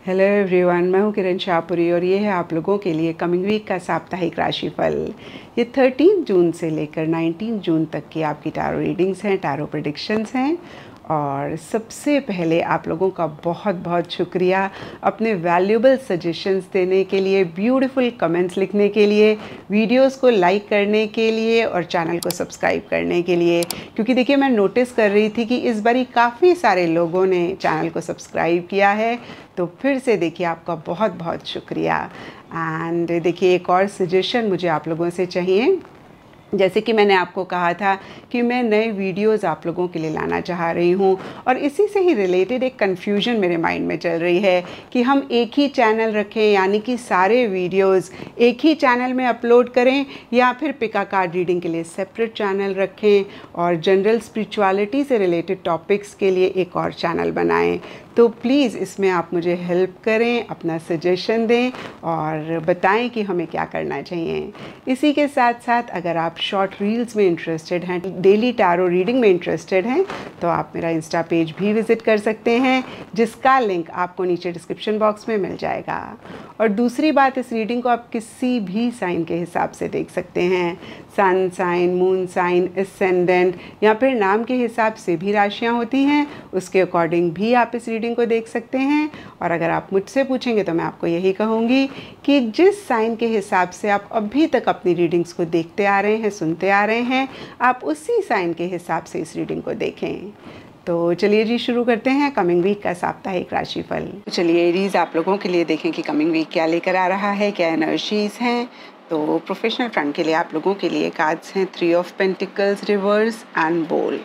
Hello everyone, मैं हूं किरण शाहपुरी और ये है आप लोगों के लिए कमिंग वीक का साप्ताहिक राशिफल। ये 13 जून से लेकर 19 जून तक की आपकी टैरो रीडिंग्स हैं, टैरो प्रेडिक्शंस हैं। और सबसे पहले आप लोगों का बहुत बहुत शुक्रिया अपने वैल्यूएबल सजेशंस देने के लिए, ब्यूटीफुल कमेंट्स लिखने के लिए, वीडियोस को लाइक करने के लिए और चैनल को सब्सक्राइब करने के लिए। क्योंकि देखिए, मैं नोटिस कर रही थी कि इस बारी काफ़ी सारे लोगों ने चैनल को सब्सक्राइब किया है, तो फिर से देखिए आपका बहुत बहुत शुक्रिया। एंड देखिए, एक और सजेशन मुझे आप लोगों से चाहिए। जैसे कि मैंने आपको कहा था कि मैं नए वीडियोस आप लोगों के लिए लाना चाह रही हूँ, और इसी से ही रिलेटेड एक कन्फ्यूजन मेरे माइंड में चल रही है कि हम एक ही चैनल रखें, यानी कि सारे वीडियोस एक ही चैनल में अपलोड करें, या फिर पिका कार्ड रीडिंग के लिए सेपरेट चैनल रखें और जनरल स्पिरिचुअलिटी से रिलेटेड टॉपिक्स के लिए एक और चैनल बनाएं। तो प्लीज़ इसमें आप मुझे हेल्प करें, अपना सजेशन दें और बताएं कि हमें क्या करना चाहिए। इसी के साथ साथ अगर आप शॉर्ट रील्स में इंटरेस्टेड हैं, डेली टैरो रीडिंग में इंटरेस्टेड हैं, तो आप मेरा इंस्टा पेज भी विज़िट कर सकते हैं, जिसका लिंक आपको नीचे डिस्क्रिप्शन बॉक्स में मिल जाएगा। और दूसरी बात, इस रीडिंग को आप किसी भी साइन के हिसाब से देख सकते हैं। Sun sign, moon sign, ascendant, या फिर नाम के हिसाब से भी राशियाँ होती हैं, उसके अकॉर्डिंग भी आप इस रीडिंग को देख सकते हैं। और अगर आप मुझसे पूछेंगे तो मैं आपको यही कहूँगी कि जिस साइन के हिसाब से आप अभी तक अपनी रीडिंग्स को देखते आ रहे हैं, सुनते आ रहे हैं, आप उसी साइन के हिसाब से इस रीडिंग को देखें। तो चलिए जी, शुरू करते हैं कमिंग वीक का साप्ताहिक राशिफल। चलिए एरीज, आप लोगों के लिए देखें कि कमिंग वीक क्या लेकर आ रहा है, क्या एनर्जीज हैं। तो प्रोफेशनल फ्रंट के लिए आप लोगों के लिए कार्ड्स हैं 3 ऑफ पेंटिकल्स, रिवर्स एंड बोल।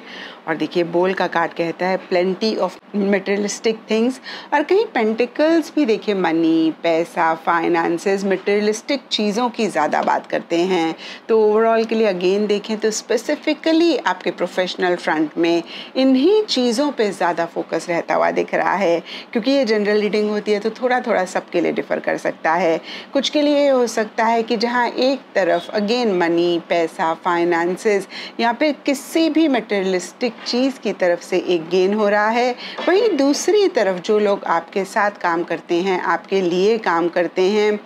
और देखिए, बोल का कार्ड कहता है प्लेंटी ऑफ मटेरियलिस्टिक थिंग्स, और कहीं पेंटिकल्स भी देखिए मनी, पैसा, फाइनेंसेस, मटेरियलिस्टिक चीज़ों की ज़्यादा बात करते हैं। तो ओवरऑल के लिए अगेन देखें तो स्पेसिफिकली आपके प्रोफेशनल फ्रंट में इन्हीं चीज़ों पे ज़्यादा फोकस रहता हुआ दिख रहा है। क्योंकि ये जनरल रीडिंग होती है तो थोड़ा थोड़ा सबके लिए डिफ़र कर सकता है। कुछ के लिए हो सकता है कि जहाँ एक तरफ अगेन मनी, पैसा, फाइनेंसेस, या फिर किसी भी मटेरियलिस्टिक चीज़ की तरफ से एक गेन हो रहा है, वहीं दूसरी तरफ जो लोग आपके साथ काम करते हैं, आपके लिए काम करते हैं,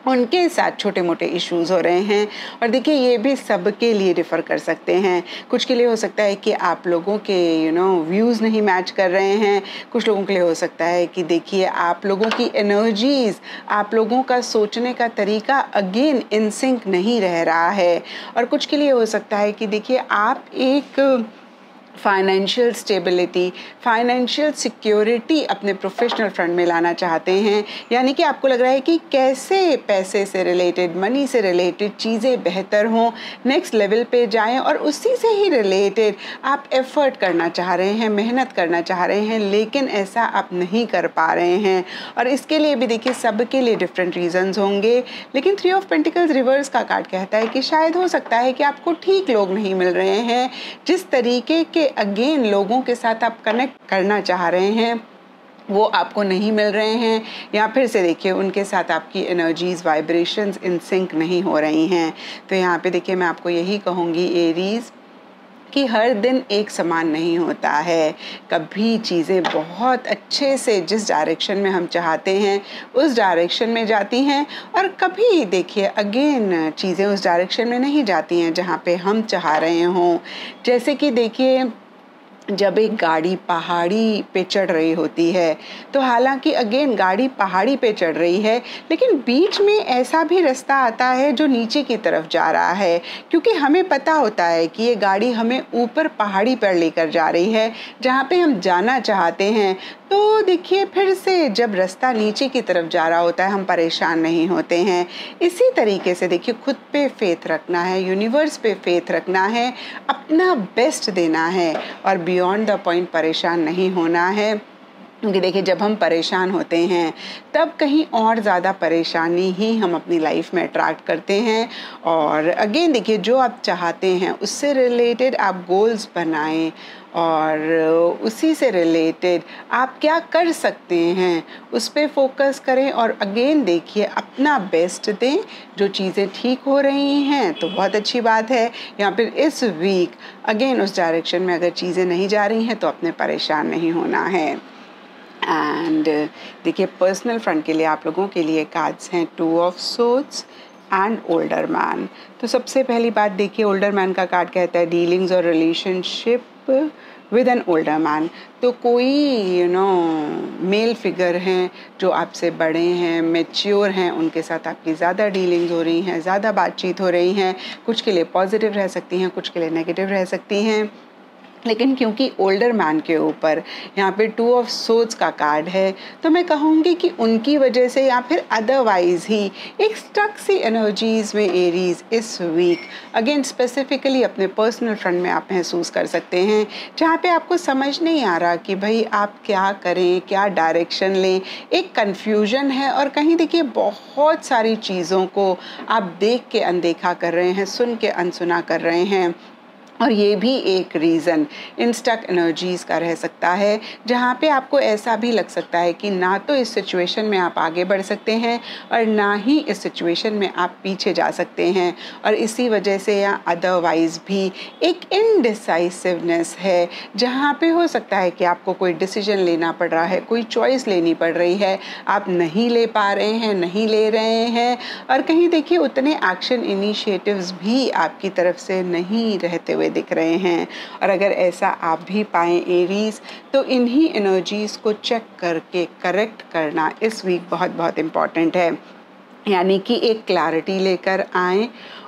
उनके साथ छोटे मोटे इश्यूज़ हो रहे हैं। और देखिए, ये भी सबके लिए डिफ़र कर सकते हैं। कुछ के लिए हो सकता है कि आप लोगों के व्यूज़ नहीं मैच कर रहे हैं। कुछ लोगों के लिए हो सकता है कि देखिए, आप लोगों की एनर्जीज़, आप लोगों का सोचने का तरीका अगेन इन सिंक नहीं रह रहा है। और कुछ के लिए हो सकता है कि देखिए, आप एक फाइनेंशियल स्टेबिलिटी, फाइनेंशियल सिक्योरिटी अपने प्रोफेशनल फ्रंट में लाना चाहते हैं। यानी कि आपको लग रहा है कि कैसे पैसे से रिलेटेड, मनी से रिलेटेड चीज़ें बेहतर हों, नेक्स्ट लेवल पे जाएं, और उसी से ही रिलेटेड आप एफर्ट करना चाह रहे हैं, मेहनत करना चाह रहे हैं, लेकिन ऐसा आप नहीं कर पा रहे हैं। और इसके लिए भी देखिए, सबके लिए डिफरेंट रीजंस होंगे। लेकिन 3 ऑफ पेंटिकल्स रिवर्स का कार्ड कहता है कि शायद हो सकता है कि आपको ठीक लोग नहीं मिल रहे हैं। जिस तरीके के अगेन लोगों के साथ आप कनेक्ट करना चाह रहे हैं, वो आपको नहीं मिल रहे हैं, या फिर से देखिए उनके साथ आपकी एनर्जीज़, वाइब्रेशंस इन सिंक नहीं हो रही हैं। तो यहाँ पे देखिए, मैं आपको यही कहूँगी एरीज़ कि हर दिन एक समान नहीं होता है। कभी चीज़ें बहुत अच्छे से जिस डायरेक्शन में हम चाहते हैं उस डायरेक्शन में जाती हैं, और कभी देखिए अगेन चीज़ें उस डायरेक्शन में नहीं जाती हैं जहाँ पे हम चाह रहे हों। जैसे कि देखिए, जब एक गाड़ी पहाड़ी पे चढ़ रही होती है, तो हालांकि अगेन गाड़ी पहाड़ी पे चढ़ रही है, लेकिन बीच में ऐसा भी रास्ता आता है जो नीचे की तरफ जा रहा है, क्योंकि हमें पता होता है कि ये गाड़ी हमें ऊपर पहाड़ी पर लेकर जा रही है, जहाँ पे हम जाना चाहते हैं। तो देखिए, फिर से जब रास्ता नीचे की तरफ जा रहा होता है, हम परेशान नहीं होते हैं। इसी तरीके से देखिए, खुद पे फेथ रखना है, यूनिवर्स पे फेथ रखना है, अपना बेस्ट देना है, और बियॉन्ड द पॉइंट परेशान नहीं होना है। क्योंकि देखिए, जब हम परेशान होते हैं तब कहीं और ज़्यादा परेशानी ही हम अपनी लाइफ में अट्रैक्ट करते हैं। और अगेन देखिए, जो आप चाहते हैं उससे रिलेटेड आप गोल्स बनाएं, और उसी से रिलेटेड आप क्या कर सकते हैं उस पर फोकस करें, और अगेन देखिए अपना बेस्ट दें। जो चीज़ें ठीक हो रही हैं तो बहुत अच्छी बात है, या फिर इस वीक अगेन उस डायरेक्शन में अगर चीज़ें नहीं जा रही हैं तो अपने परेशान नहीं होना है। एंड देखिए पर्सनल फ्रंट के लिए आप लोगों के लिए कार्ड्स हैं 2 of swords and older man. तो सबसे पहली बात देखिए ओल्डर मैन का कार्ड कहता है डीलिंग्स और relationship with an older man. तो कोई मेल फिगर हैं जो आपसे बड़े हैं, मैच्योर हैं, उनके साथ आपकी ज़्यादा डीलिंग्स हो रही हैं, ज़्यादा बातचीत हो रही हैं। कुछ के लिए पॉजिटिव रह सकती हैं, कुछ के लिए नेगेटिव रह सकती हैं, लेकिन क्योंकि ओल्डर मैन के ऊपर यहाँ पे 2 ऑफ सोर्ड्स का कार्ड है तो मैं कहूँगी कि उनकी वजह से या फिर अदरवाइज ही एक स्टक सी एनर्जीज में एरीज इस वीक अगेन स्पेसिफिकली अपने पर्सनल फ्रंट में आप महसूस कर सकते हैं, जहाँ पे आपको समझ नहीं आ रहा कि भाई आप क्या करें, क्या डायरेक्शन लें। एक कन्फ्यूजन है और कहीं देखिए बहुत सारी चीज़ों को आप देख के अनदेखा कर रहे हैं, सुन के अनसुना कर रहे हैं। और ये भी एक रीज़न इन स्टक एनर्जीज़ का रह सकता है, जहाँ पे आपको ऐसा भी लग सकता है कि ना तो इस सिचुएशन में आप आगे बढ़ सकते हैं और ना ही इस सिचुएशन में आप पीछे जा सकते हैं। और इसी वजह से या अदरवाइज़ भी एक इनडिसाइसिवनेस है, जहाँ पे हो सकता है कि आपको कोई डिसीजन लेना पड़ रहा है, कोई चॉइस लेनी पड़ रही है, आप नहीं ले पा रहे हैं, नहीं ले रहे हैं। और कहीं देखिए उतने एक्शन इनिशिएटिव्स भी आपकी तरफ से नहीं रहते हुए दिख रहे हैं। और अगर ऐसा आप भी पाएं एरीज, तो इन्हीं एनर्जीज को चेक करके करेक्ट करना इस वीक बहुत बहुत इम्पॉर्टेंट है। यानी कि एक क्लैरिटी लेकर आएं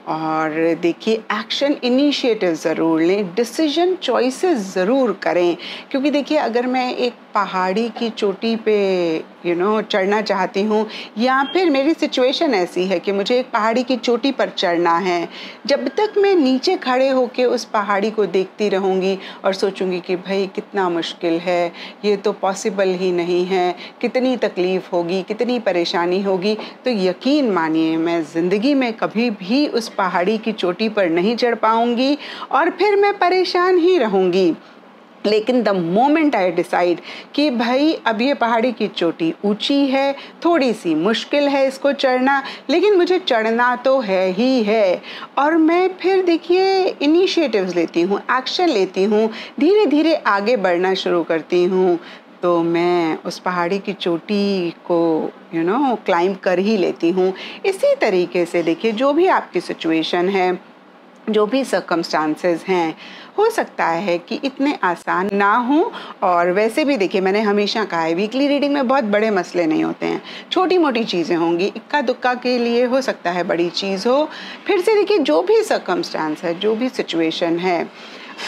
और देखिए एक्शन इनिशिएटिव ज़रूर लें, डिसीजन चॉइसेस ज़रूर करें। क्योंकि देखिए अगर मैं एक पहाड़ी की चोटी पे चढ़ना चाहती हूँ या फिर मेरी सिचुएशन ऐसी है कि मुझे एक पहाड़ी की चोटी पर चढ़ना है, जब तक मैं नीचे खड़े होके उस पहाड़ी को देखती रहूँगी और सोचूंगी कि भाई कितना मुश्किल है, ये तो पॉसिबल ही नहीं है, कितनी तकलीफ़ होगी, कितनी परेशानी होगी, तो यकीन मानिए मैं ज़िंदगी में कभी भी उस पहाड़ी की चोटी पर नहीं चढ़ पाऊंगी और फिर मैं परेशान ही रहूंगी। लेकिन द मोमेंट आई डिसाइड कि भाई अब ये पहाड़ी की चोटी ऊंची है, थोड़ी सी मुश्किल है इसको चढ़ना, लेकिन मुझे चढ़ना तो है ही है, और मैं फिर देखिए इनिशिएटिव्स लेती हूँ, एक्शन लेती हूँ, धीरे धीरे आगे बढ़ना शुरू करती हूँ, तो मैं उस पहाड़ी की चोटी को क्लाइंब कर ही लेती हूँ। इसी तरीके से देखिए जो भी आपकी सिचुएशन है, जो भी सर्कमस्टांसेस हैं, हो सकता है कि इतने आसान ना हो। और वैसे भी देखिए मैंने हमेशा कहा है वीकली रीडिंग में बहुत बड़े मसले नहीं होते हैं, छोटी मोटी चीज़ें होंगी, इक्का दुक्का के लिए हो सकता है बड़ी चीज़ हो। फिर से देखिए जो भी सर्कमस्टांस है, जो भी सिचुएशन है,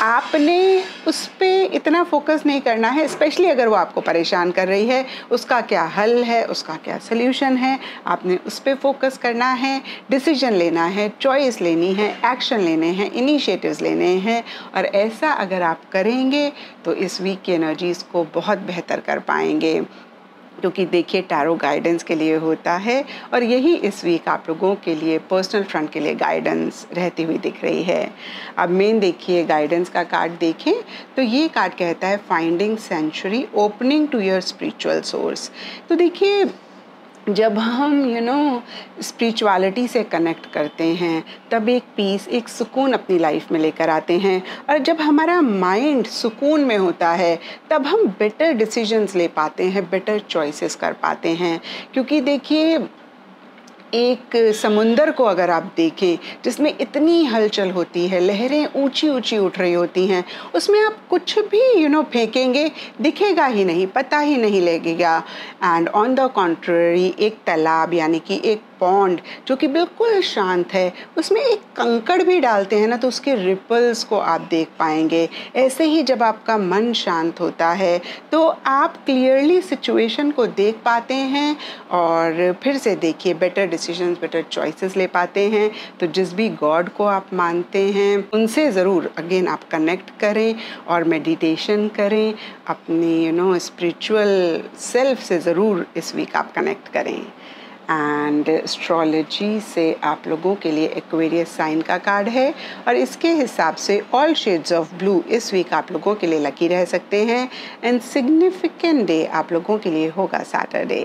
आपने उस पर इतना फोकस नहीं करना है, स्पेशली अगर वो आपको परेशान कर रही है, उसका क्या हल है, उसका क्या सल्यूशन है, आपने उस पर फोकस करना है, डिसीजन लेना है, चॉइस लेनी है, एक्शन लेने हैं, इनिशिएटिव्स लेने हैं। और ऐसा अगर आप करेंगे तो इस वीक की एनर्जीज़ को बहुत बेहतर कर पाएंगे, क्योंकि देखिए टैरो गाइडेंस के लिए होता है और यही इस वीक आप लोगों के लिए पर्सनल फ्रंट के लिए गाइडेंस रहती हुई दिख रही है। अब मेन देखिए गाइडेंस का कार्ड देखें तो ये कार्ड कहता है finding sanctuary, opening to your spiritual source. तो देखिए जब हम स्पिरिचुअलिटी से कनेक्ट करते हैं तब एक पीस, एक सुकून अपनी लाइफ में लेकर आते हैं, और जब हमारा माइंड सुकून में होता है तब हम बेटर डिसीजंस ले पाते हैं, बेटर चॉइसेस कर पाते हैं। क्योंकि देखिए एक समुंदर को अगर आप देखें जिसमें इतनी हलचल होती है, लहरें ऊंची ऊंची उठ रही होती हैं, उसमें आप कुछ भी फेंकेंगे दिखेगा ही नहीं, पता ही नहीं लगेगा। एंड ऑन द कॉन्ट्ररी एक तालाब यानी कि एक पॉन्ड जो कि बिल्कुल शांत है, उसमें एक कंकड़ भी डालते हैं ना तो उसके रिपल्स को आप देख पाएंगे। ऐसे ही जब आपका मन शांत होता है तो आप क्लियरली सिचुएशन को देख पाते हैं और फिर से देखिए बेटर डिसीजंस, बेटर चॉइसेस ले पाते हैं। तो जिस भी गॉड को आप मानते हैं उनसे ज़रूर अगेन आप कनेक्ट करें और मेडिटेशन करें, अपनी स्पिरिचुअल सेल्फ से ज़रूर इस वीक आप कनेक्ट करें। एंड एस्ट्रोलॉजी से आप लोगों के लिए एक्वेरियस साइन का कार्ड है और इसके हिसाब से ऑल शेड्स ऑफ ब्लू इस वीक आप लोगों के लिए लकी रह सकते हैं। एंड सिग्निफिकेंट डे आप लोगों के लिए होगा सैटरडे।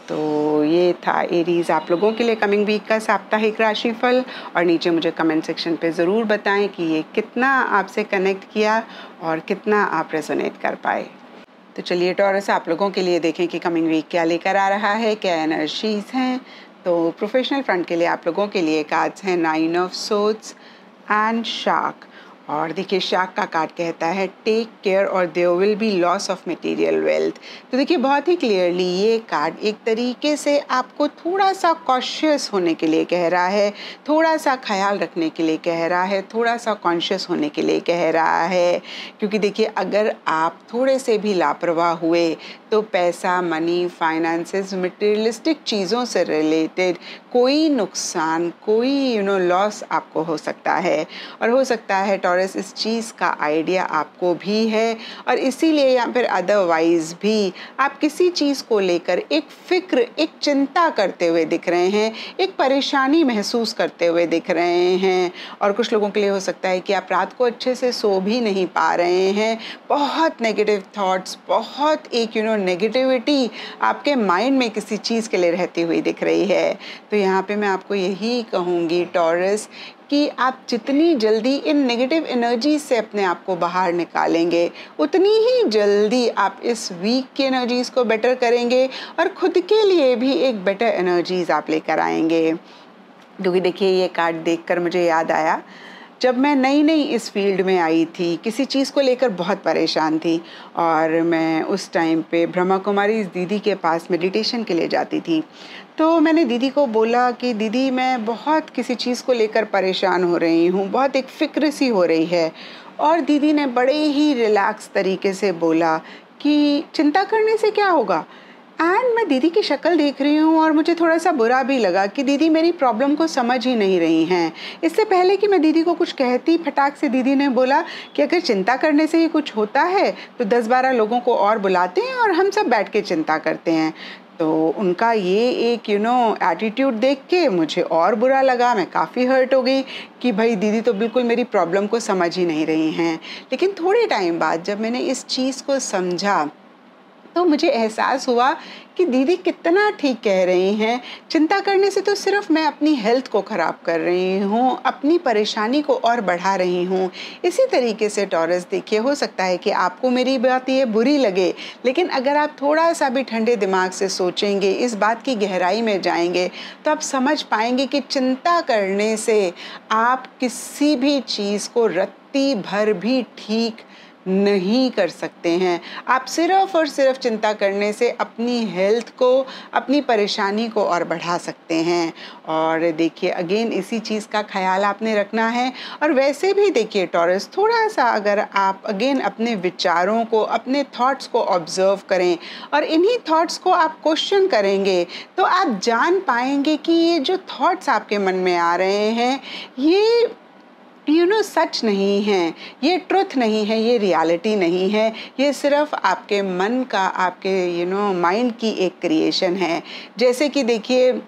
तो ये था एरीज आप लोगों के लिए कमिंग वीक का साप्ताहिक राशिफल, और नीचे मुझे कमेंट सेक्शन पे ज़रूर बताएं कि ये कितना आपसे कनेक्ट किया और कितना आप रेजोनेट कर पाए। तो चलिए टॉरस, आप लोगों के लिए देखें कि कमिंग वीक क्या लेकर आ रहा है, क्या एनर्जीज हैं। तो प्रोफेशनल फ्रंट के लिए आप लोगों के लिए कार्ड्स हैं 9 ऑफ सोर्ड्स एंड शार्क। और देखिए शार्क का कार्ड कहता है टेक केयर और there will be loss of material wealth. तो देखिए बहुत ही क्लियरली ये कार्ड एक तरीके से आपको थोड़ा सा कॉशियस होने के लिए कह रहा है, थोड़ा सा ख्याल रखने के लिए कह रहा है, थोड़ा सा कॉन्शियस होने के लिए कह रहा है। क्योंकि देखिए अगर आप थोड़े से भी लापरवाह हुए तो पैसा, मनी, फाइनेंसेस, मटेरियलिस्टिक चीज़ों से रिलेटेड कोई नुकसान, कोई लॉस आपको हो सकता है। और हो सकता है टॉरस इस चीज़ का आइडिया आपको भी है, और इसीलिए या फिर अदरवाइज भी आप किसी चीज़ को लेकर एक फिक्र, एक चिंता करते हुए दिख रहे हैं, एक परेशानी महसूस करते हुए दिख रहे हैं। और कुछ लोगों के लिए हो सकता है कि आप रात को अच्छे से सो भी नहीं पा रहे हैं, बहुत नेगेटिव थॉट्स, बहुत एक नेगेटिविटी आपके माइंड में किसी चीज़ के लिए रहती हुई दिख रही है। तो यहाँ पे मैं आपको यही कहूँगी टॉरस कि आप जितनी जल्दी इन नेगेटिव एनर्जी से अपने आप को बाहर निकालेंगे, उतनी ही जल्दी आप इस वीक की एनर्जीज़ को बेटर करेंगे और खुद के लिए भी एक बेटर एनर्जीज़ आप लेकर आएंगे। क्योंकि देखिए ये कार्ड देखकर मुझे याद आया, जब मैं नई इस फील्ड में आई थी, किसी चीज़ को लेकर बहुत परेशान थी, और मैं उस टाइम पे ब्रह्मा कुमारी दीदी के पास मेडिटेशन के लिए जाती थी। तो मैंने दीदी को बोला कि दीदी मैं बहुत किसी चीज़ को लेकर परेशान हो रही हूँ, बहुत एक फ़िक्र सी हो रही है। और दीदी ने बड़े ही रिलैक्स तरीके से बोला कि चिंता करने से क्या होगा। एंड मैं दीदी की शक्ल देख रही हूँ और मुझे थोड़ा सा बुरा भी लगा कि दीदी मेरी प्रॉब्लम को समझ ही नहीं रही हैं। इससे पहले कि मैं दीदी को कुछ कहती, फटाक से दीदी ने बोला कि अगर चिंता करने से ही कुछ होता है तो 10-12 लोगों को और बुलाते हैं और हम सब बैठ के चिंता करते हैं। तो उनका ये एक एटीट्यूड देख के मुझे और बुरा लगा, मैं काफ़ी हर्ट हो गई कि भाई दीदी तो बिल्कुल मेरी प्रॉब्लम को समझ ही नहीं रही हैं। लेकिन थोड़े टाइम बाद जब मैंने इस चीज़ को समझा तो मुझे एहसास हुआ कि दीदी कितना ठीक कह रही हैं। चिंता करने से तो सिर्फ मैं अपनी हेल्थ को ख़राब कर रही हूँ, अपनी परेशानी को और बढ़ा रही हूँ। इसी तरीके से टॉरस देखिए, हो सकता है कि आपको मेरी बात ये बुरी लगे, लेकिन अगर आप थोड़ा सा भी ठंडे दिमाग से सोचेंगे, इस बात की गहराई में जाएंगे, तो आप समझ पाएंगे कि चिंता करने से आप किसी भी चीज़ को रत्ती भर भी ठीक नहीं कर सकते हैं। आप सिर्फ और सिर्फ चिंता करने से अपनी हेल्थ को, अपनी परेशानी को और बढ़ा सकते हैं। और देखिए अगेन इसी चीज़ का ख्याल आपने रखना है। और वैसे भी देखिए टॉरस, थोड़ा सा अगर आप अगेन अपने विचारों को, अपने थॉट्स को ऑब्जर्व करें और इन्हीं थॉट्स को आप क्वेश्चन करेंगे, तो आप जान पाएंगे कि ये जो थॉट्स आपके मन में आ रहे हैं ये सच नहीं है, ये ट्रुथ नहीं है, ये रियलिटी नहीं है, ये सिर्फ आपके मन का, आपके माइंड की एक क्रिएशन है। जैसे कि देखिए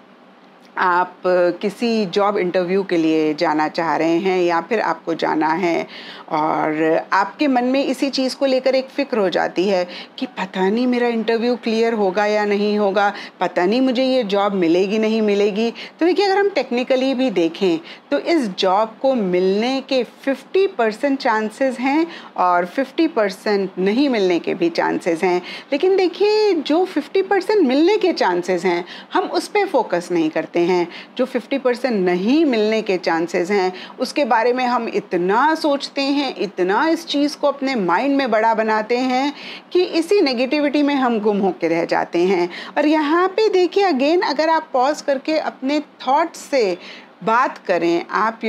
आप किसी जॉब इंटरव्यू के लिए जाना चाह रहे हैं या फिर आपको जाना है, और आपके मन में इसी चीज़ को लेकर एक फ़िक्र हो जाती है कि पता नहीं मेरा इंटरव्यू क्लियर होगा या नहीं होगा, पता नहीं मुझे ये जॉब मिलेगी नहीं मिलेगी। तो देखिए अगर हम टेक्निकली भी देखें तो इस जॉब को मिलने के 50% चांसेस हैं और 50% नहीं मिलने के भी चांसेस हैं। लेकिन देखिए जो 50% मिलने के चांसेस हैं हम उस पर फोकस नहीं करते हैं। जो 50% नहीं मिलने के चांसेस हैं उसके बारे में हम इतना सोचते हैं, इतना इस चीज़ को अपने माइंड में बड़ा बनाते हैं कि इसी नेगेटिविटी में हम गुम होकर रह जाते हैं। और यहाँ पे देखिए अगेन अगर आप पॉज करके अपने थॉट्स से बात करें, आप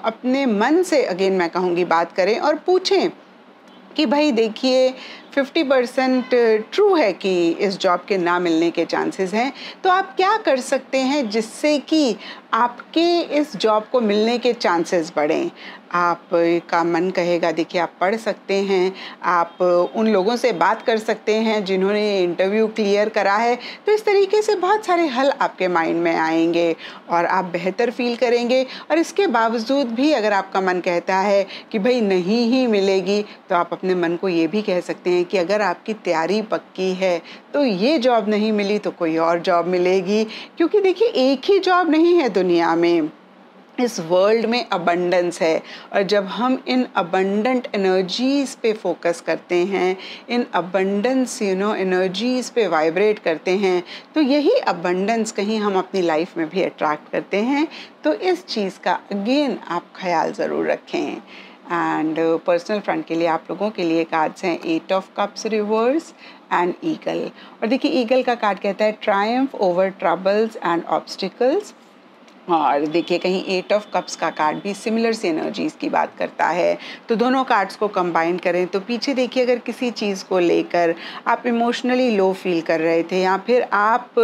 अपने मन से अगेन मैं कहूँगी बात करें और पूछें कि भाई देखिए 50% ट्रू है कि इस जॉब के ना मिलने के चांसेस हैं, तो आप क्या कर सकते हैं जिससे कि आपके इस जॉब को मिलने के चांसेस बढ़ें। आपका मन कहेगा देखिए आप पढ़ सकते हैं, आप उन लोगों से बात कर सकते हैं जिन्होंने इंटरव्यू क्लियर करा है। तो इस तरीके से बहुत सारे हल आपके माइंड में आएंगे और आप बेहतर फील करेंगे। और इसके बावजूद भी अगर आपका मन कहता है कि भाई नहीं ही मिलेगी, तो आप अपने मन को ये भी कह सकते हैं कि अगर आपकी तैयारी पक्की है तो ये जॉब नहीं मिली तो कोई और जॉब मिलेगी। क्योंकि देखिए एक ही जॉब नहीं है दुनिया में, इस वर्ल्ड में अबंडेंस है, और जब हम इन अबंडेंट एनर्जीज़ पे फोकस करते हैं, इन अबंडेंस एनर्जीज़ पे वाइब्रेट करते हैं, तो यही अबंडेंस कहीं हम अपनी लाइफ में भी अट्रैक्ट करते हैं। तो इस चीज़ का अगेन आप ख्याल ज़रूर रखें। एंड पर्सनल फ्रंट के लिए आप लोगों के लिए कार्ड्स हैं 8 of cups reverse and eagle. और देखिए ईगल का कार्ड कहता है Triumph over troubles and obstacles. और देखिए कहीं 8 ऑफ कप्स का कार्ड भी सिमिलर सी एनर्जीज़ की बात करता है। तो दोनों कार्ड्स को कंबाइन करें तो पीछे देखिए अगर किसी चीज़ को लेकर आप इमोशनली लो फील कर रहे थे, या फिर आप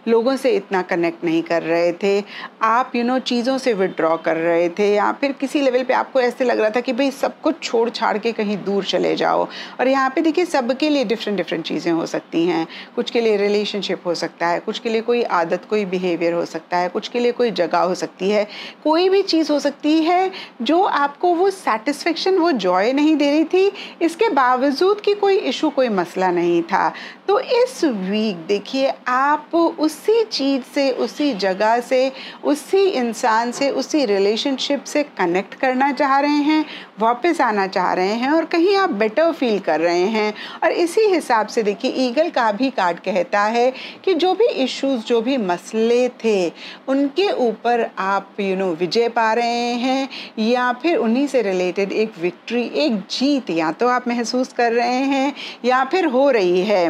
लोगों से इतना कनेक्ट नहीं कर रहे थे, आप चीज़ों से विड्रॉ कर रहे थे, या फिर किसी लेवल पे आपको ऐसे लग रहा था कि भाई सब कुछ छोड़ छाड़ के कहीं दूर चले जाओ। और यहाँ पे देखिए सबके लिए डिफरेंट चीज़ें हो सकती हैं। कुछ के लिए रिलेशनशिप हो सकता है, कुछ के लिए कोई आदत, कोई बिहेवियर हो सकता है, कुछ के लिए कोई जगह हो सकती है, कोई भी चीज़ हो सकती है जो आपको वो सेटिस्फेक्शन, वो जॉय नहीं दे रही थी, इसके बावजूद कि कोई इशू, कोई मसला नहीं था। तो इस वीक देखिए आप उसी चीज़ से, उसी जगह से, उसी इंसान से, उसी रिलेशनशिप से कनेक्ट करना चाह रहे हैं, वापस आना चाह रहे हैं, और कहीं आप बेटर फील कर रहे हैं। और इसी हिसाब से देखिए ईगल का भी कार्ड कहता है कि जो भी इश्यूज, जो भी मसले थे, उनके ऊपर आप विजय पा रहे हैं, या फिर उन्हीं से रिलेटेड एक विक्ट्री, एक जीत या तो आप महसूस कर रहे हैं या फिर हो रही है।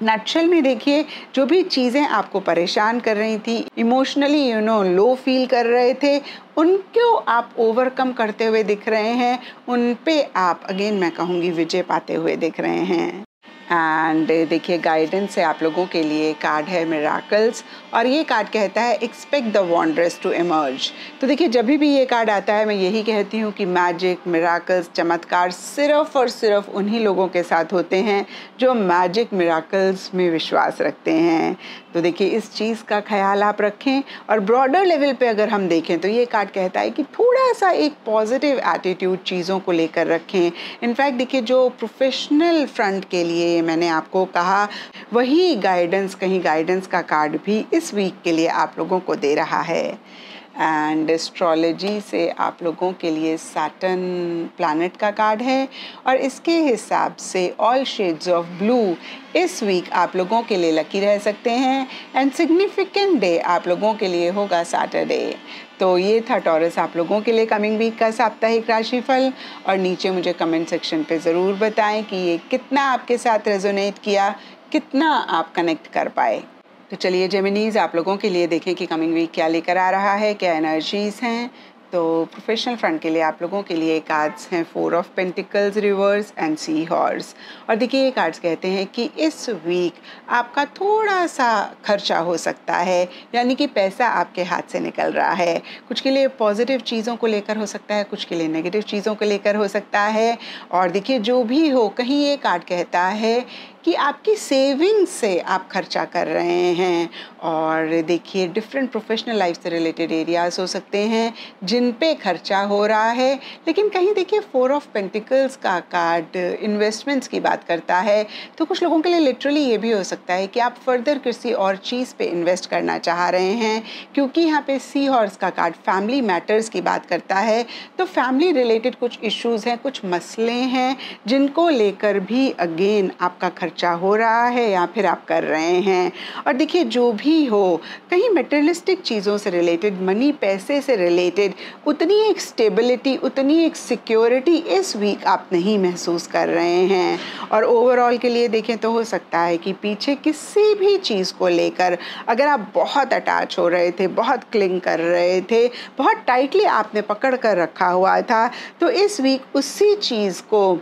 नटशेल में देखिए जो भी चीज़ें आपको परेशान कर रही थी, इमोशनली लो फील कर रहे थे, उनको आप ओवरकम करते हुए दिख रहे हैं, उन पे आप अगेन मैं कहूँगी विजय पाते हुए दिख रहे हैं। एंड देखिए गाइडेंस है आप लोगों के लिए, कार्ड है मिराकल्स, और ये कार्ड कहता है expect the wonders to emerge. तो देखिए जब भी ये कार्ड आता है मैं यही कहती हूँ कि मैजिक, मिराकल्स, चमत्कार सिर्फ और सिर्फ उन्हीं लोगों के साथ होते हैं जो मैजिक, मिराकल्स में विश्वास रखते हैं। तो देखिए इस चीज़ का ख्याल आप रखें। और ब्रॉडर लेवल पे अगर हम देखें तो ये कार्ड कहता है कि थोड़ा सा एक पॉजिटिव एटीट्यूड चीज़ों को लेकर रखें। इनफैक्ट देखिए जो प्रोफेशनल फ्रंट के लिए मैंने आपको कहा, वही गाइडेंस, कहीं गाइडेंस का कार्ड भी इस वीक के लिए आप लोगों को दे रहा है। एंड एस्ट्रोलॉजी से आप लोगों के लिए सैटर्न प्लैनेट का कार्ड है, और इसके हिसाब से ऑल शेड्स ऑफ ब्लू इस वीक आप लोगों के लिए लकी रह सकते हैं। एंड सिग्निफिकेंट डे आप लोगों के लिए होगा सैटरडे। तो ये था टॉरस आप लोगों के लिए कमिंग वीक का साप्ताहिक राशिफल। और नीचे मुझे कमेंट सेक्शन पे ज़रूर बताएं कि ये कितना आपके साथ रेजोनेट किया, कितना आप कनेक्ट कर पाए। तो चलिए जेमिनीज आप लोगों के लिए देखें कि कमिंग वीक क्या लेकर आ रहा है, क्या एनर्जीज़ हैं। तो प्रोफेशनल फ्रंट के लिए आप लोगों के लिए कार्ड्स हैं 4 of pentacles reverse and seahorse. और देखिए ये कार्ड्स कहते हैं कि इस वीक आपका थोड़ा सा खर्चा हो सकता है, यानी कि पैसा आपके हाथ से निकल रहा है। कुछ के लिए पॉजिटिव चीज़ों को लेकर हो सकता है, कुछ के लिए नेगेटिव चीज़ों को लेकर हो सकता है। और देखिए जो भी हो, कहीं ये कार्ड कहता है कि आपकी सेविंग से आप खर्चा कर रहे हैं। और देखिए डिफरेंट प्रोफेशनल लाइफ से रिलेटेड एरियाज़ हो सकते हैं जिन पे खर्चा हो रहा है। लेकिन कहीं देखिए 4 ऑफ पेंटिकल्स का कार्ड इन्वेस्टमेंट्स की बात करता है, तो कुछ लोगों के लिए लिटरली ये भी हो सकता है कि आप फर्दर किसी और चीज़ पे इन्वेस्ट करना चाह रहे हैं, क्योंकि यहाँ पे सी हॉर्स का कार्ड फैमिली मैटर्स की बात करता है। तो फैमिली रिलेटेड कुछ इश्यूज़ हैं, कुछ मसले हैं जिनको लेकर भी अगेन आपका खर्चा हो रहा है या फिर आप कर रहे हैं। और देखिए जो भी हो, कहीं मटेरियलिस्टिक चीज़ों से रिलेटेड, मनी, पैसे से रिलेटेड उतनी एक स्टेबिलिटी, उतनी एक सिक्योरिटी इस वीक आप नहीं महसूस कर रहे हैं। और ओवरऑल के लिए देखें तो हो सकता है कि पीछे किसी भी चीज़ को लेकर अगर आप बहुत अटैच हो रहे थे, बहुत क्लिंग कर रहे थे, बहुत टाइटली आपने पकड़ कर रखा हुआ था, तो इस वीक उसी चीज़ को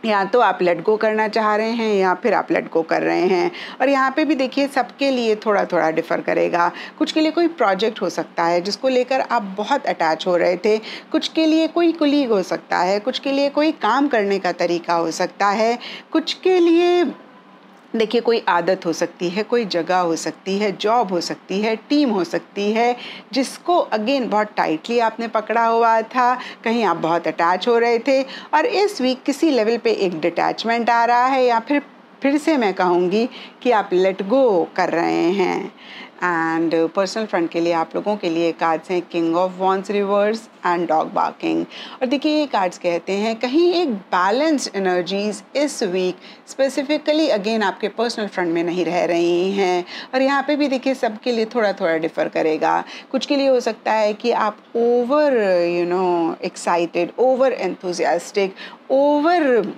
या तो आप लेट गो करना चाह रहे हैं या फिर आप लेट गो कर रहे हैं। और यहाँ पे भी देखिए सबके लिए थोड़ा थोड़ा डिफ़र करेगा। कुछ के लिए कोई प्रोजेक्ट हो सकता है जिसको लेकर आप बहुत अटैच हो रहे थे, कुछ के लिए कोई कुलीग हो सकता है, कुछ के लिए कोई काम करने का तरीका हो सकता है, कुछ के लिए देखिए कोई आदत हो सकती है, कोई जगह हो सकती है, जॉब हो सकती है, टीम हो सकती है, जिसको अगेन बहुत टाइटली आपने पकड़ा हुआ था, कहीं आप बहुत अटैच हो रहे थे। और इस वीक किसी लेवल पे एक डिटैचमेंट आ रहा है या फिर फिर से मैं कहूँगी कि आप लेट गो कर रहे हैं। एंड पर्सनल फ्रंट के लिए आप लोगों के लिए कार्ड्स हैं king of wands reverse and dog barking. और देखिए ये कार्ड्स कहते हैं कहीं एक बैलेंस्ड एनर्जीज इस वीक स्पेसिफिकली अगेन आपके पर्सनल फ्रंट में नहीं रह रही हैं। और यहाँ पे भी देखिए सबके लिए थोड़ा थोड़ा डिफ़र करेगा। कुछ के लिए हो सकता है कि आप over excited, over enthusiastic, over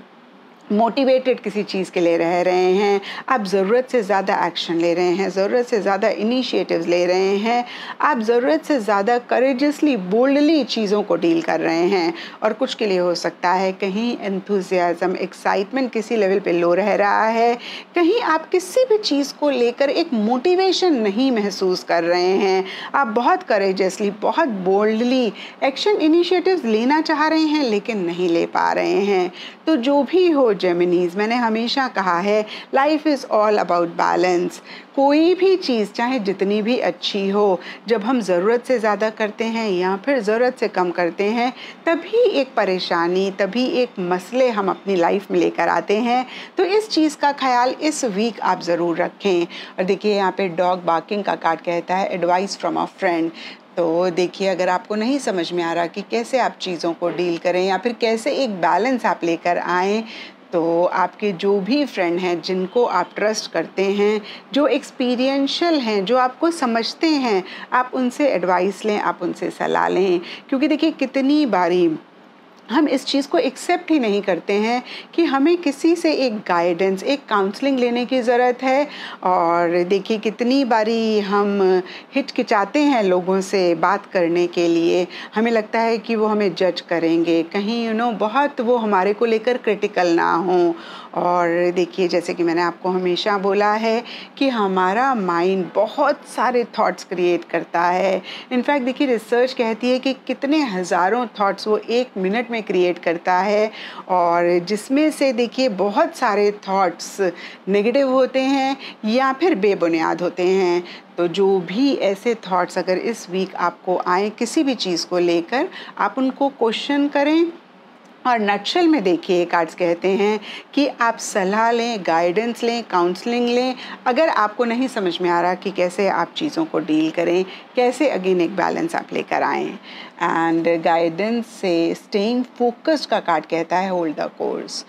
motivated किसी चीज़ के लिए रह रहे हैं। आप ज़रूरत से ज़्यादा एक्शन ले रहे हैं, ज़रूरत से ज़्यादा इनिशिएटिव्स ले रहे हैं, आप ज़रूरत से ज़्यादा करेजसली, बोल्डली चीज़ों को डील कर रहे हैं। और कुछ के लिए हो सकता है कहीं एंथुजियाज़म, एक्साइटमेंट किसी लेवल पे लो रह रहा है, कहीं आप किसी भी चीज़ को लेकर एक मोटिवेशन नहीं महसूस कर रहे हैं। आप बहुत करेजसली, बहुत बोल्डली एक्शन इनिशिएटिव्स लेना चाह रहे हैं लेकिन नहीं ले पा रहे हैं। तो जो भी हो जेमिनीज, मैंने हमेशा कहा है life is all about balance. कोई भी चीज़ चाहे जितनी भी अच्छी हो, जब हम ज़रूरत से ज़्यादा करते हैं या फिर ज़रूरत से कम करते हैं तभी एक परेशानी, तभी एक मसले हम अपनी लाइफ में लेकर आते हैं। तो इस चीज़ का ख्याल इस वीक आप ज़रूर रखें। और देखिए यहाँ पे डॉग बार्किंग का कार्ड कहता है एडवाइस फ्रॉम अ फ्रेंड। तो देखिए अगर आपको नहीं समझ में आ रहा कि कैसे आप चीज़ों को डील करें या फिर कैसे एक बैलेंस आप लेकर आएँ, तो आपके जो भी फ्रेंड हैं जिनको आप ट्रस्ट करते हैं, जो एक्सपीरियंशियल हैं, जो आपको समझते हैं, आप उनसे एडवाइस लें, आप उनसे सलाह लें। क्योंकि देखिए कितनी बारी हम इस चीज़ को एक्सेप्ट ही नहीं करते हैं कि हमें किसी से एक गाइडेंस, एक काउंसलिंग लेने की ज़रूरत है। और देखिए कितनी बारी हम हिचकिचाते हैं लोगों से बात करने के लिए, हमें लगता है कि वो हमें जज करेंगे, कहीं बहुत वो हमारे को लेकर क्रिटिकल ना हों। और देखिए जैसे कि मैंने आपको हमेशा बोला है कि हमारा माइंड बहुत सारे थॉट्स क्रिएट करता है। इनफैक्ट देखिए रिसर्च कहती है कि कितने हज़ारों थॉट्स वो एक मिनट में क्रिएट करता है, और जिसमें से देखिए बहुत सारे थॉट्स नेगेटिव होते हैं या फिर बेबुनियाद होते हैं। तो जो भी ऐसे थॉट्स अगर इस वीक आपको आए किसी भी चीज़ को लेकर, आप उनको क्वेश्चन करें। और नटशल में देखिए कार्ड्स कहते हैं कि आप सलाह लें, गाइडेंस लें, काउंसलिंग लें। अगर आपको नहीं समझ में आ रहा कि कैसे आप चीज़ों को डील करें, कैसे अगेन एक बैलेंस आप लेकर आएँ। एंड गाइडेंस से स्टेइंग फोकस्ड का कार्ड कहता है होल्ड द कोर्स।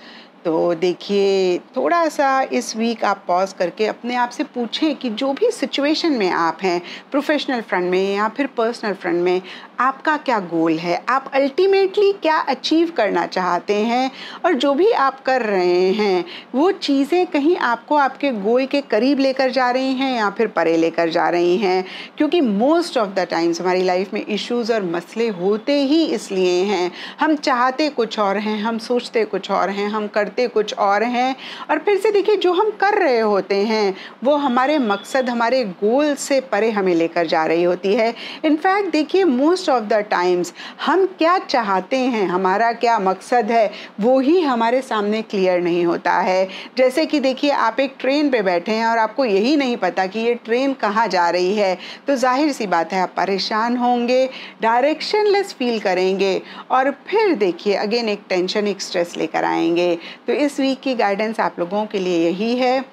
तो देखिए थोड़ा सा इस वीक आप पॉज करके अपने आप से पूछें कि जो भी सिचुएशन में आप हैं, प्रोफेशनल फ्रंट में या फिर पर्सनल फ्रंट में, आपका क्या गोल है, आप अल्टीमेटली क्या अचीव करना चाहते हैं। और जो भी आप कर रहे हैं वो चीज़ें कहीं आपको आपके गोल के करीब लेकर जा रही हैं या फिर परे लेकर जा रही हैं। क्योंकि मोस्ट ऑफ द टाइम्स हमारी लाइफ में इश्यूज़ और मसले होते ही इसलिए हैं, हम चाहते कुछ और हैं, हम सोचते कुछ और हैं, हम करते कुछ और हैं। और फिर से देखिए जो हम कर रहे होते हैं वो हमारे मकसद, हमारे गोल से परे हमें लेकर जा रही होती है। इनफैक्ट देखिए मोस्ट ऑफ द टाइम्स हम क्या चाहते हैं, हमारा क्या मकसद है, वो ही हमारे सामने क्लियर नहीं होता है। जैसे कि देखिए आप एक ट्रेन पे बैठे हैं और आपको यही नहीं पता कि ये ट्रेन कहाँ जा रही है, तो जाहिर सी बात है आप परेशान होंगे, डायरेक्शनलेस फील करेंगे और फिर देखिए अगेन एक टेंशन, एक स्ट्रेस लेकर आएंगे। तो इस वीक की गाइडेंस आप लोगों के लिए यही है।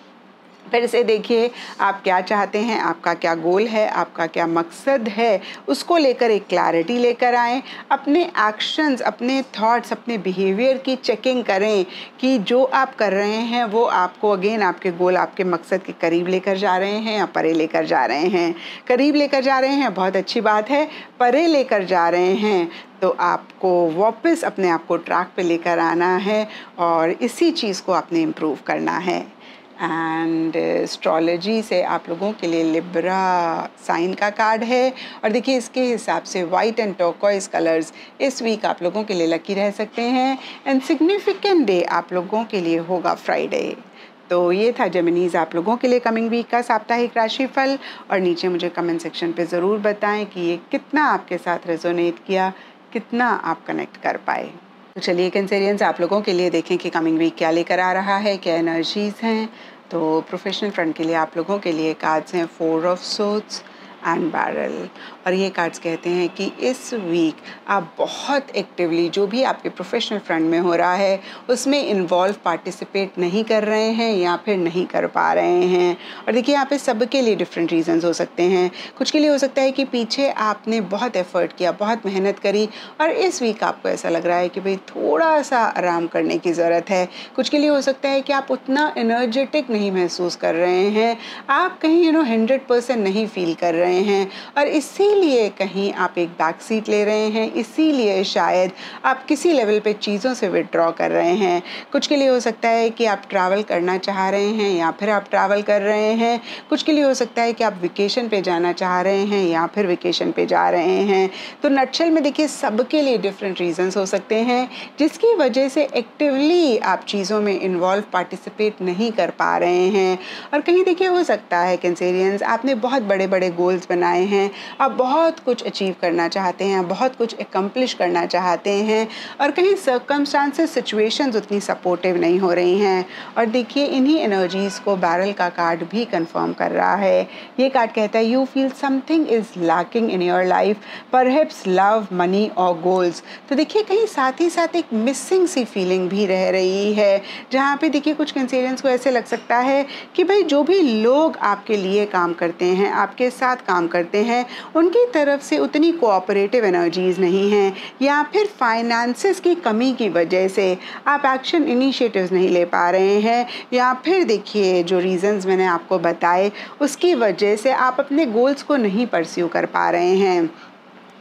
फिर से देखिए आप क्या चाहते हैं, आपका क्या गोल है, आपका क्या मकसद है, उसको लेकर एक क्लैरिटी लेकर आएँ। अपने एक्शंस, अपने थॉट्स, अपने बिहेवियर की चेकिंग करें कि जो आप कर रहे हैं वो आपको अगेन आपके गोल, आपके मकसद के करीब लेकर जा रहे हैं या परे लेकर जा रहे हैं। करीब लेकर जा रहे हैं बहुत अच्छी बात है, परे लेकर जा रहे हैं तो आपको वापस अपने आप को ट्रैक पे लेकर आना है और इसी चीज़ को आपने इम्प्रूव करना है। एंड एस्ट्रोलॉजी से आप लोगों के लिए लिब्रा साइन का कार्ड है और देखिए इसके हिसाब से वाइट एंड टर्कोइज कलर्स इस वीक आप लोगों के लिए लकी रह सकते हैं। एंड सिग्निफिकेंट डे आप लोगों के लिए होगा फ्राइडे। तो ये था जेमिनीज आप लोगों के लिए कमिंग वीक का साप्ताहिक राशिफल। और नीचे मुझे कमेंट सेक्शन पे ज़रूर बताएं कि ये कितना आपके साथ रेजोनेट किया, कितना आप कनेक्ट कर पाए। तो चलिए कैंसेरियंस आप लोगों के लिए देखें कि कमिंग वीक क्या लेकर आ रहा है, क्या एनर्जीज़ हैं। तो प्रोफेशनल फ्रंट के लिए आप लोगों के लिए कार्ड्स हैं 4 ऑफ सोर्ड्स एंड बैरल। और ये कार्ड्स कहते हैं कि इस वीक आप बहुत एक्टिवली जो भी आपके प्रोफेशनल फ्रंट में हो रहा है उसमें इन्वॉल्व पार्टिसिपेट नहीं कर रहे हैं या फिर नहीं कर पा रहे हैं। और देखिए यहाँ पे सबके लिए डिफरेंट रीजंस हो सकते हैं। कुछ के लिए हो सकता है कि पीछे आपने बहुत एफर्ट किया, बहुत मेहनत करी और इस वीक आपको ऐसा लग रहा है कि भाई थोड़ा सा आराम करने की ज़रूरत है। कुछ के लिए हो सकता है कि आप उतना एनर्जेटिक नहीं महसूस कर रहे हैं, आप कहीं 100% नहीं फील कर रहे हैं और इसीलिए कहीं आप एक बैक सीट ले रहे हैं, इसीलिए शायद आप किसी लेवल पे चीज़ों से विड्रॉ कर रहे हैं। कुछ के लिए हो सकता है कि आप ट्रैवल करना चाह रहे हैं या फिर आप ट्रैवल कर रहे हैं। कुछ के लिए हो सकता है कि आप वेकेशन पे जाना चाह रहे हैं या फिर वेकेशन पे जा रहे हैं। तो नटशेल में देखिए सबके लिए डिफरेंट रीजंस हो सकते हैं जिसकी वजह से एक्टिवली आप चीज़ों में इन्वॉल्व पार्टिसिपेट नहीं कर पा रहे हैं। और कहीं देखिए हो सकता है कैंसेरियंस आपने बहुत बड़े बड़े गोल्स बनाए हैं, आप बहुत कुछ अचीव करना चाहते हैं, बहुत कुछ एकम्प्लिश करना चाहते हैं और कहीं सर्कमस्टांसेस सिचुएशंस उतनी सपोर्टिव नहीं हो रही हैं। और देखिए इन्हीं एनर्जीज़ को बैरल का कार्ड भी कंफर्म कर रहा है। ये कार्ड कहता है you feel something is lacking in your life, perhaps love, money और गोल्स। तो देखिए कहीं साथ ही साथ एक मिसिंग सी फीलिंग भी रह रही है जहाँ पे देखिए कुछ कैंसेरियंस को ऐसे लग सकता है कि भाई जो भी लोग आपके लिए काम करते हैं, आपके साथ काम करते हैं, उनकी तरफ से उतनी कोऑपरेटिव एनर्जीज नहीं हैं या फिर फाइनेंसेस की कमी की वजह से आप एक्शन इनिशिएटिव्स नहीं ले पा रहे हैं या फिर देखिए जो रीजंस मैंने आपको बताए उसकी वजह से आप अपने गोल्स को नहीं परस्यू कर पा रहे हैं।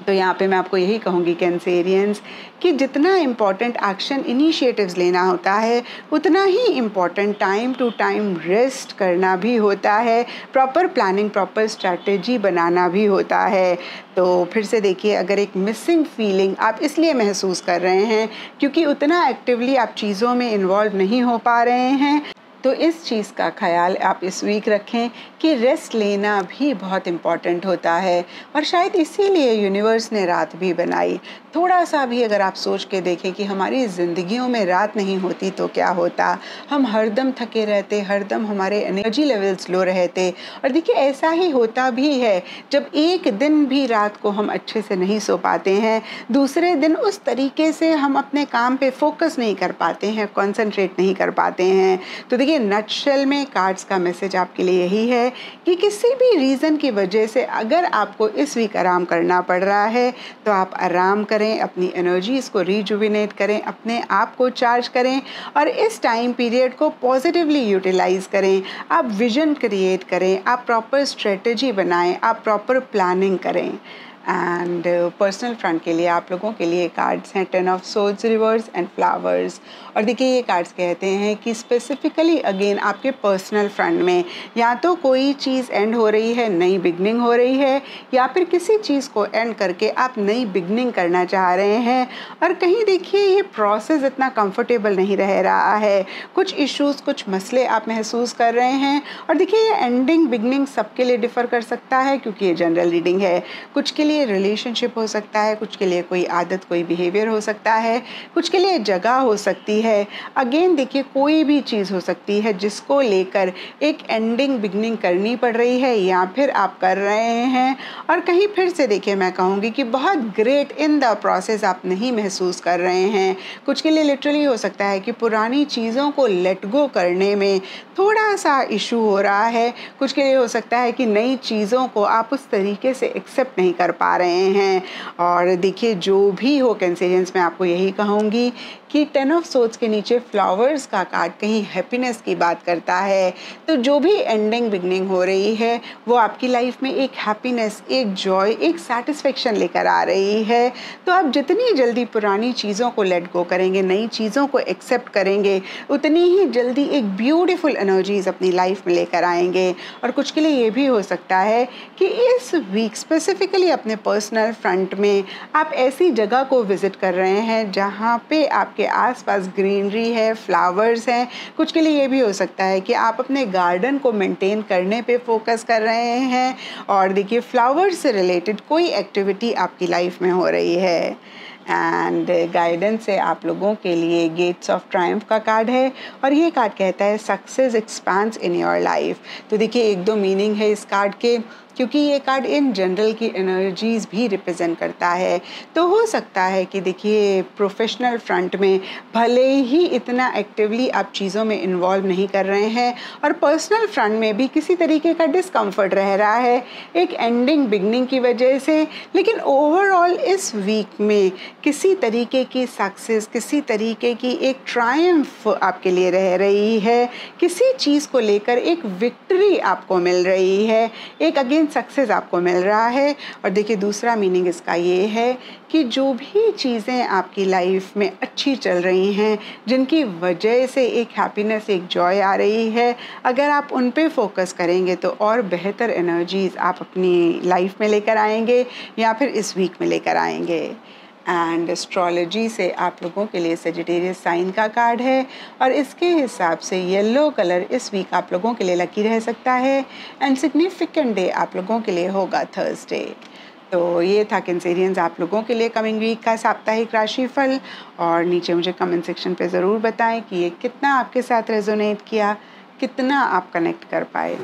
तो यहाँ पे मैं आपको यही कहूँगी कैंसेरियंस कि जितना इम्पॉर्टेंट एक्शन इनिशिएटिव्स लेना होता है उतना ही important time to time rest करना भी होता है, प्रॉपर प्लानिंग, प्रॉपर स्ट्रैटेजी बनाना भी होता है। तो फिर से देखिए अगर एक मिसिंग फीलिंग आप इसलिए महसूस कर रहे हैं क्योंकि उतना एक्टिवली आप चीज़ों में इन्वॉल्व नहीं हो पा रहे हैं, तो इस चीज़ का ख्याल आप इस वीक रखें कि रेस्ट लेना भी बहुत इम्पॉर्टेंट होता है। और शायद इसीलिए यूनिवर्स ने रात भी बनाई। थोड़ा सा भी अगर आप सोच के देखें कि हमारी ज़िंदगियों में रात नहीं होती तो क्या होता, हम हरदम थके रहते, हरदम हमारे एनर्जी लेवल्स लो रहते। और देखिए ऐसा ही होता भी है जब एक दिन भी रात को हम अच्छे से नहीं सो पाते हैं, दूसरे दिन उस तरीके से हम अपने काम पे फोकस नहीं कर पाते हैं, कॉन्सेंट्रेट नहीं कर पाते हैं। तो देखिए नटशेल में कार्ड्स का मैसेज आपके लिए यही है कि किसी भी रीज़न की वजह से अगर आपको इस वीक आराम करना पड़ रहा है तो आप आराम करें, अपनी एनर्जीज़ को रिजुविनेट करें, अपने आप को चार्ज करें और इस टाइम पीरियड को पॉजिटिवली यूटिलाइज करें। आप विजन क्रिएट करें, आप प्रॉपर स्ट्रेटजी बनाएं, आप प्रॉपर प्लानिंग करें। एंड पर्सनल फ्रंट के लिए आप लोगों के लिए कार्ड्स हैं 10 of swords, reverse and flowers. और देखिए ये कार्ड्स कहते हैं कि स्पेसिफिकली अगेन आपके पर्सनल फ्रंट में या तो कोई चीज़ एंड हो रही है, नई बिगनिंग हो रही है, या फिर किसी चीज़ को एंड करके आप नई बिगनिंग करना चाह रहे हैं। और कहीं देखिए ये प्रोसेस इतना कंफर्टेबल नहीं रह रहा है, कुछ इश्यूज़, कुछ मसले आप महसूस कर रहे हैं। और देखिए ये एंडिंग बिगनिंग सबके लिए डिफ़र कर सकता है क्योंकि ये जनरल रीडिंग है। कुछ के लिए रिलेशनशिप हो सकता है, कुछ के लिए कोई आदत, कोई बिहेवियर हो सकता है, कुछ के लिए जगह हो सकती है। अगेन देखिए कोई भी चीज़ हो सकती है जिसको लेकर एक एंडिंग बिगनिंग करनी पड़ रही है या फिर आप कर रहे हैं। और कहीं फिर से देखिए मैं कहूँगी कि बहुत ग्रेट इन द प्रोसेस आप नहीं महसूस कर रहे हैं। कुछ के लिए लिटरली हो सकता है कि पुरानी चीज़ों को लेट गो करने में थोड़ा सा इशू हो रहा है। कुछ के लिए हो सकता है कि नई चीज़ों को आप उस तरीके से एक्सेप्ट नहीं कर पा रहे हैं। और देखिए जो भी हो कैंसेरियंस, मैं आपको यही कहूँगी कि 10 ऑफ सोर्ड्स के नीचे फ्लावर्स का कार्ड कहीं हैप्पीनेस की बात करता है। तो जो भी एंडिंग बिगनिंग हो रही है वो आपकी लाइफ में एक हैप्पीनेस, एक जॉय, एक सेटिस्फेक्शन लेकर आ रही है। तो आप जितनी जल्दी पुरानी चीज़ों को लेट गो करेंगे, नई चीज़ों को एक्सेप्ट करेंगे, उतनी ही जल्दी एक ब्यूटीफुल एनर्जीज अपनी लाइफ में लेकर आएंगे। और कुछ के लिए ये भी हो सकता है कि इस वीक स्पेसिफिकली अपने पर्सनल फ्रंट में आप ऐसी जगह को विजिट कर रहे हैं जहाँ पे आपके आसपास ग्रीनरी है, फ्लावर्स हैं। कुछ के लिए ये भी हो सकता है कि आप अपने गार्डन को मेंटेन करने पे फोकस कर रहे हैं और देखिए फ्लावर्स से रिलेटेड कोई एक्टिविटी आपकी लाइफ में हो रही है। एंड गाइडेंस है आप लोगों के लिए गेट्स ऑफ ट्रायम्फ का कार्ड है और ये कार्ड कहता है success expands in your life. तो देखिए एक दो मीनिंग है इस कार्ड के क्योंकि ये कार्ड इन जनरल की एनर्जीज़ भी रिप्रेजेंट करता है। तो हो सकता है कि देखिए प्रोफेशनल फ्रंट में भले ही इतना एक्टिवली आप चीज़ों में इन्वॉल्व नहीं कर रहे हैं और पर्सनल फ्रंट में भी किसी तरीके का डिस्कम्फर्ट रह रहा है एक एंडिंग बिगनिंग की वजह से, लेकिन ओवरऑल इस वीक में किसी तरीके की सक्सेस, किसी तरीके की एक ट्रायम्फ आपके लिए रह रही है, किसी चीज़ को लेकर एक विक्ट्री आपको मिल रही है, एक अगेन सक्सेस आपको मिल रहा है। और देखिए दूसरा मीनिंग इसका ये है कि जो भी चीज़ें आपकी लाइफ में अच्छी चल रही हैं, जिनकी वजह से एक हैप्पीनेस, एक जॉय आ रही है, अगर आप उन पे फोकस करेंगे तो और बेहतर एनर्जीज़ आप अपनी लाइफ में लेकर आएंगे या फिर इस वीक में लेकर आएंगे। एंड एस्ट्रोलॉजी से आप लोगों के लिए सेजिटेरियस साइन का कार्ड है और इसके हिसाब से येलो कलर इस वीक आप लोगों के लिए लकी रह सकता है एंड सिग्निफिकेंट डे आप लोगों के लिए होगा थर्सडे। तो ये था कैंसेरियंस आप लोगों के लिए कमिंग वीक का साप्ताहिक राशिफल। और नीचे मुझे कमेंट सेक्शन पे ज़रूर बताएं कि ये कितना आपके साथ रेजोनेट किया, कितना आप कनेक्ट कर पाए।